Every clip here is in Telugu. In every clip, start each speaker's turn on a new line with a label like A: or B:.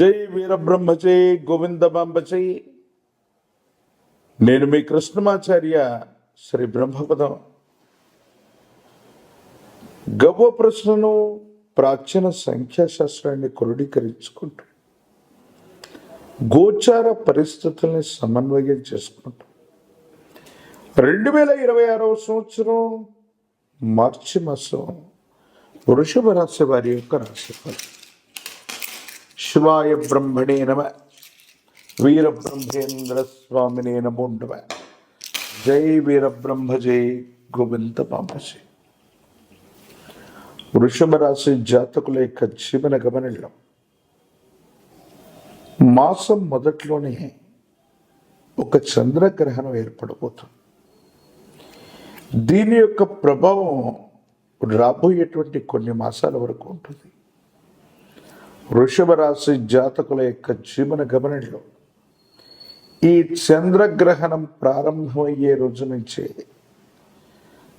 A: జై వీరబ్రహ్మచే గోవిందమాంబచై. నేను మీ కృష్ణమాచార్య శ్రీ బ్రహ్మపదం. గవ్వ ప్రశ్నను ప్రాచీన సంఖ్యాశాస్త్రాన్ని క్రోడీకరించుకుంటూ గోచార పరిస్థితుల్ని సమన్వయం చేసుకుంటూ 2026 సంవత్సరం మార్చి మాసం వృషభ రాశి వారి యొక్క రాశిఫలం. శివాయ బ్రహ్మణే నమ. వీరబ్రహ్మేంద్ర స్వామినే నమో నమ. జై వీరబ్రహ్మ జై గోవింద పాంబసి. వృషభ రాశి జాతకుల యొక్క జీవన గమనంలో మాసం మొదట్లోనే ఒక చంద్రగ్రహణం ఏర్పడబోతుంది. దీని యొక్క ప్రభావం రాబోయేటువంటి కొన్ని మాసాల వరకు ఉంటుంది. వృషభ రాశి జాతకుల యొక్క జీవన గమనంలో ఈ చంద్రగ్రహణం ప్రారంభమయ్యే రోజు నుంచే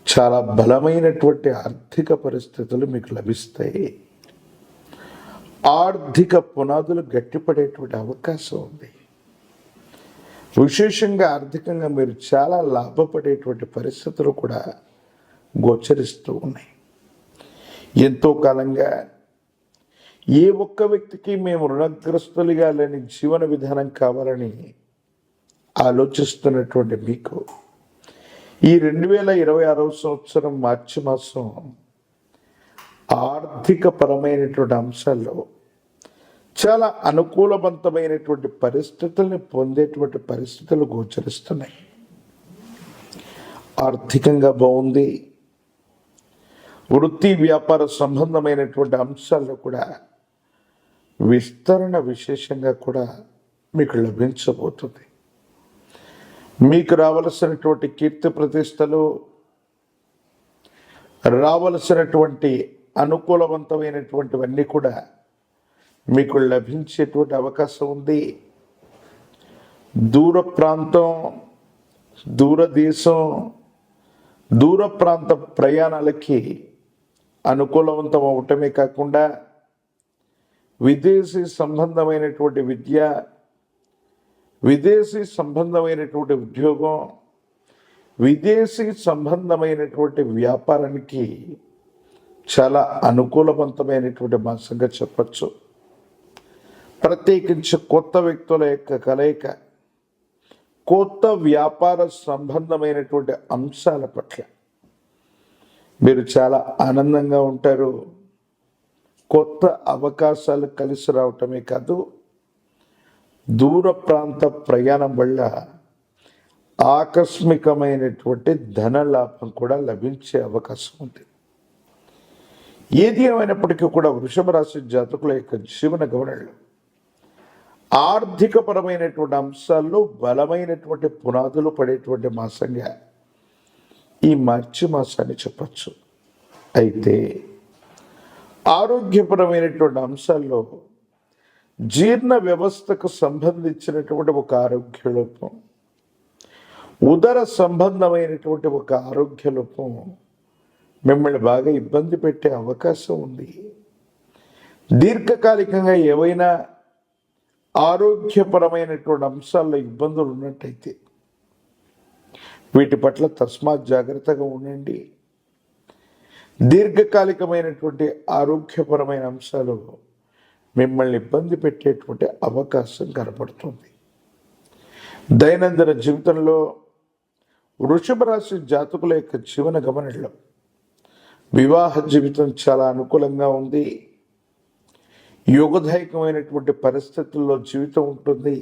A: చాలా బలమైనటువంటి ఆర్థిక పరిస్థితులు మీకు లభిస్తాయి. ఆర్థిక పునాదులు గట్టిపడేటువంటి అవకాశం ఉంది. విశేషంగా ఆర్థికంగా మీరు చాలా లాభపడేటువంటి పరిస్థితులు కూడా గోచరిస్తూ ఉన్నాయి. ఎంతో కాలంగా ఏ ఒక్క వ్యక్తికి మేము రుణగ్రస్తులుగా లేని జీవన విధానం కావాలని ఆలోచిస్తున్నటువంటి మీకు ఈ 2026 సంవత్సరం మార్చి మాసం ఆర్థిక పరమైనటువంటి అంశాల్లో చాలా అనుకూలవంతమైనటువంటి పరిస్థితుల్ని పొందేటువంటి పరిస్థితులు గోచరిస్తున్నాయి. ఆర్థికంగా బాగుంది. వృత్తి వ్యాపార సంబంధమైనటువంటి అంశాల్లో కూడా విస్తరణ విశేషంగా కూడా మీకు లభించబోతుంది. మీకు రావలసినటువంటి కీర్తి ప్రతిష్టలు, రావలసినటువంటి అనుకూలవంతమైనటువంటివన్నీ కూడా మీకు లభించేటువంటి అవకాశం ఉంది. దూర ప్రాంతం, దూరదేశం, దూర ప్రాంత ప్రయాణాలకి అనుకూలవంతం అవటమే కాకుండా విదేశీ సంబంధమైనటువంటి విద్య, విదేశీ సంబంధమైనటువంటి ఉద్యోగం, విదేశీ సంబంధమైనటువంటి వ్యాపారానికి చాలా అనుకూలవంతమైనటువంటి మాసంగా చెప్పచ్చు. ప్రత్యేకించి కొత్త వ్యక్తుల యొక్క కలయిక, కొత్త వ్యాపార సంబంధమైనటువంటి అంశాల పట్ల మీరు చాలా ఆనందంగా ఉంటారు. కొత్త అవకాశాలు కలిసి రావటమే కాదు, దూర ప్రాంత ప్రయాణం వల్ల ఆకస్మికమైనటువంటి ధన లాభం కూడా లభించే అవకాశం ఉంది. ఏది ఏమైనప్పటికీ కూడా వృషభ రాశి జాతకుల యొక్క జీవన గమనంలో ఆర్థికపరమైనటువంటి అంశాల్లో బలమైనటువంటి పునాదులు పడేటువంటి మాసంగా ఈ మార్చి మాసాన్ని చెప్పచ్చు. అయితే ఆరోగ్యపరమైనటువంటి అంశాల్లో జీర్ణ వ్యవస్థకు సంబంధించినటువంటి ఒక ఆరోగ్య లోపం, ఉదర సంబంధమైనటువంటి ఒక ఆరోగ్య లోపం మిమ్మల్ని బాగా ఇబ్బంది పెట్టే అవకాశం ఉంది. దీర్ఘకాలికంగా ఏవైనా ఆరోగ్యపరమైనటువంటి అంశాల్లో ఇబ్బందులు ఉన్నట్టయితే వీటి పట్ల తస్మాత్ జాగ్రత్తగా ఉండండి. దీర్ఘకాలికమైనటువంటి ఆరోగ్యపరమైన అంశాలు మిమ్మల్ని ఇబ్బంది పెట్టేటువంటి అవకాశం కనపడుతుంది. దైనందిన జీవితంలో వృషభ రాశి జాతకుల యొక్క జీవన గమనంలో వివాహ జీవితం చాలా అనుకూలంగా ఉంది. యోగదాయకమైనటువంటి పరిస్థితుల్లో జీవితం ఉంటుంది.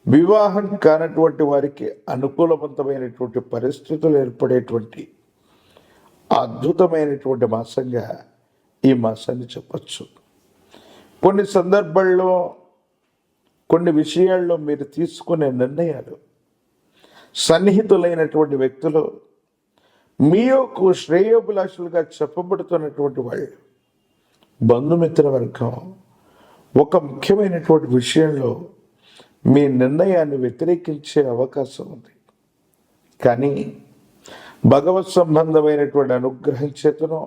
A: వివాహం కానటువంటి వారికి అనుకూలవంతమైనటువంటి పరిస్థితులు ఏర్పడేటువంటి అద్భుతమైనటువంటి మాసంగా ఈ మాసాన్ని చెప్పచ్చు. కొన్ని సందర్భాల్లో, కొన్ని విషయాల్లో మీరు తీసుకునే నిర్ణయాలు సన్నిహితులైనటువంటి వ్యక్తులు, మీ యొక్క శ్రేయోభిలాషులుగా చెప్పబడుతున్నటువంటి వాళ్ళు, బంధుమిత్ర వర్గం ఒక ముఖ్యమైనటువంటి విషయంలో మీ నిర్ణయాన్ని వ్యతిరేకించే అవకాశం ఉంది. కానీ భగవత్ సంబంధమైనటువంటి అనుగ్రహం చేతనో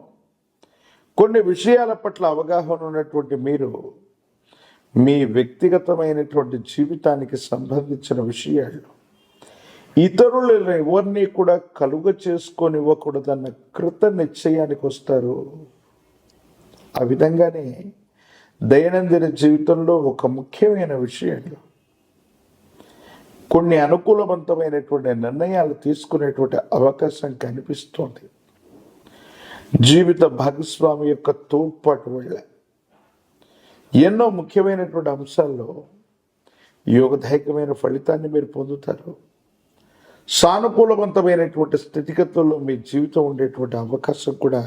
A: కొన్ని విషయాల పట్ల అవగాహన ఉన్నటువంటి మీరు మీ వ్యక్తిగతమైనటువంటి జీవితానికి సంబంధించిన విషయాలు ఇతరులను ఎవరిని కూడా కలుగ చేసుకొనివ్వకూడదన్న కృత నిశ్చయానికి వస్తారు. ఆ విధంగానే దైనందిన జీవితంలో ఒక ముఖ్యమైన విషయంలో కొన్ని అనుకూలవంతమైనటువంటి నిర్ణయాలు తీసుకునేటువంటి అవకాశం కనిపిస్తోంది. జీవిత భాగస్వామి యొక్క తోడ్పాటు వల్ల ఎన్నో ముఖ్యమైనటువంటి అంశాల్లో యోగదాయకమైన ఫలితాన్ని మీరు పొందుతారు. సానుకూలవంతమైనటువంటి స్థితిగతుల్లో మీ జీవితం ఉండేటువంటి అవకాశం కూడా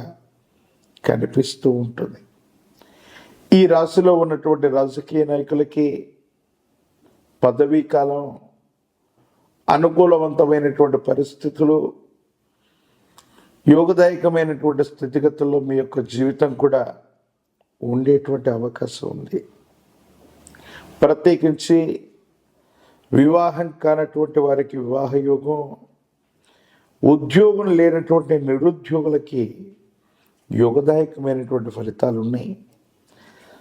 A: కనిపిస్తూ ఉంటుంది. ఈ రాశిలో ఉన్నటువంటి రాజకీయ నాయకులకి పదవీ కాలం, అనుకూలవంతమైనటువంటి పరిస్థితులు, యోగదాయకమైనటువంటి స్థితిగతుల్లో మీ యొక్క జీవితం కూడా ఉండేటువంటి అవకాశం ఉంది. ప్రత్యేకించి వివాహం కానటువంటి వారికి వివాహ యోగం, ఉద్యోగం లేనటువంటి నిరుద్యోగులకి యోగదాయకమైనటువంటి ఫలితాలు ఉన్నాయి.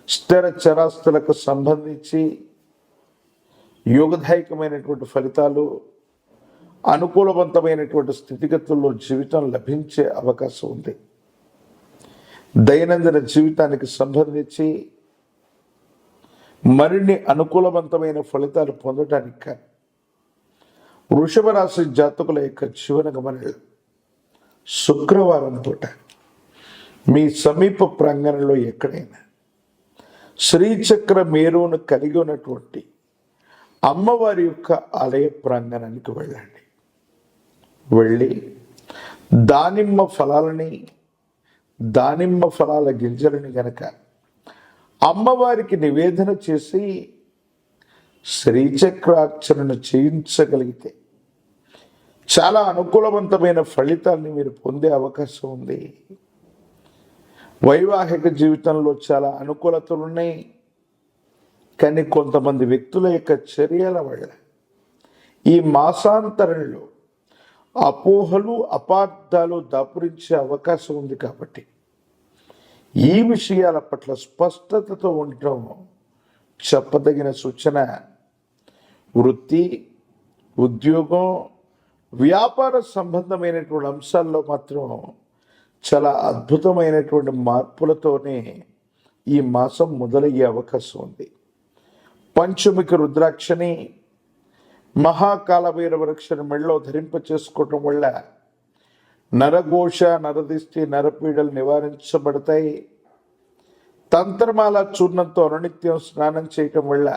A: స్థిర చరాస్తులకు సంబంధించి యోగదాయకమైనటువంటి ఫలితాలు, అనుకూలవంతమైనటువంటి స్థితిగతుల్లో జీవితం లభించే అవకాశం ఉంది. దైనందిన జీవితానికి సంబంధించి మరిన్ని అనుకూలవంతమైన ఫలితాలు పొందడానికి వృషభ రాశి జాతకుల యొక్క జీవన గమనాలు శుక్రవారం పూట మీ సమీప ప్రాంగణంలో ఎక్కడైనా శ్రీచక్ర మేరును కలిగి ఉన్నటువంటి అమ్మవారి యొక్క ఆలయ ప్రాంగణానికి వెళ్ళండి. వెళ్ళి దానిమ్మ ఫలాల గింజలని గనక అమ్మవారికి నివేదన చేసి శ్రీచక్రార్చనను చేయించగలిగితే చాలా అనుకూలవంతమైన ఫలితాన్ని మీరు పొందే అవకాశం ఉంది. వైవాహిక జీవితంలో చాలా అనుకూలతలు ఉన్నాయి. కానీ కొంతమంది వ్యక్తుల యొక్క చర్యల వల్ల ఈ మాసాంతరంలో అపోహలు, అపార్థాలు దాపురించే అవకాశం ఉంది. కాబట్టి ఈ విషయాల పట్ల స్పష్టతతో ఉండటం చెప్పదగిన సూచన. వృత్తి, ఉద్యోగం, వ్యాపార సంబంధమైనటువంటి అంశాల్లో మాత్రం చాలా అద్భుతమైనటువంటి మార్పులతోనే ఈ మాసం మొదలయ్యే అవకాశం ఉంది. పంచముఖి రుద్రాక్షని, మహాకాలభైర వృక్షను మెళ్ళలో ధరింప చేసుకోవటం వల్ల నరఘోష, నరదిష్టి, నరపీడలు నివారించబడతాయి. తంత్రమాల చూర్ణంతో అనునిత్యం స్నానం చేయటం వల్ల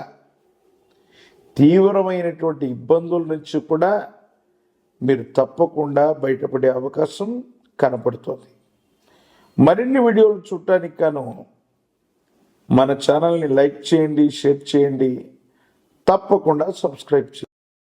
A: తీవ్రమైనటువంటి ఇబ్బందుల నుంచి కూడా మీరు తప్పకుండా బయటపడే అవకాశం కనపడుతుంది. మరిన్ని వీడియోలు చూడటానికి గాను మన ఛానల్ని లైక్ చేయండి, షేర్ చేయండి, తప్పకుండా సబ్స్క్రైబ్ చేయండి.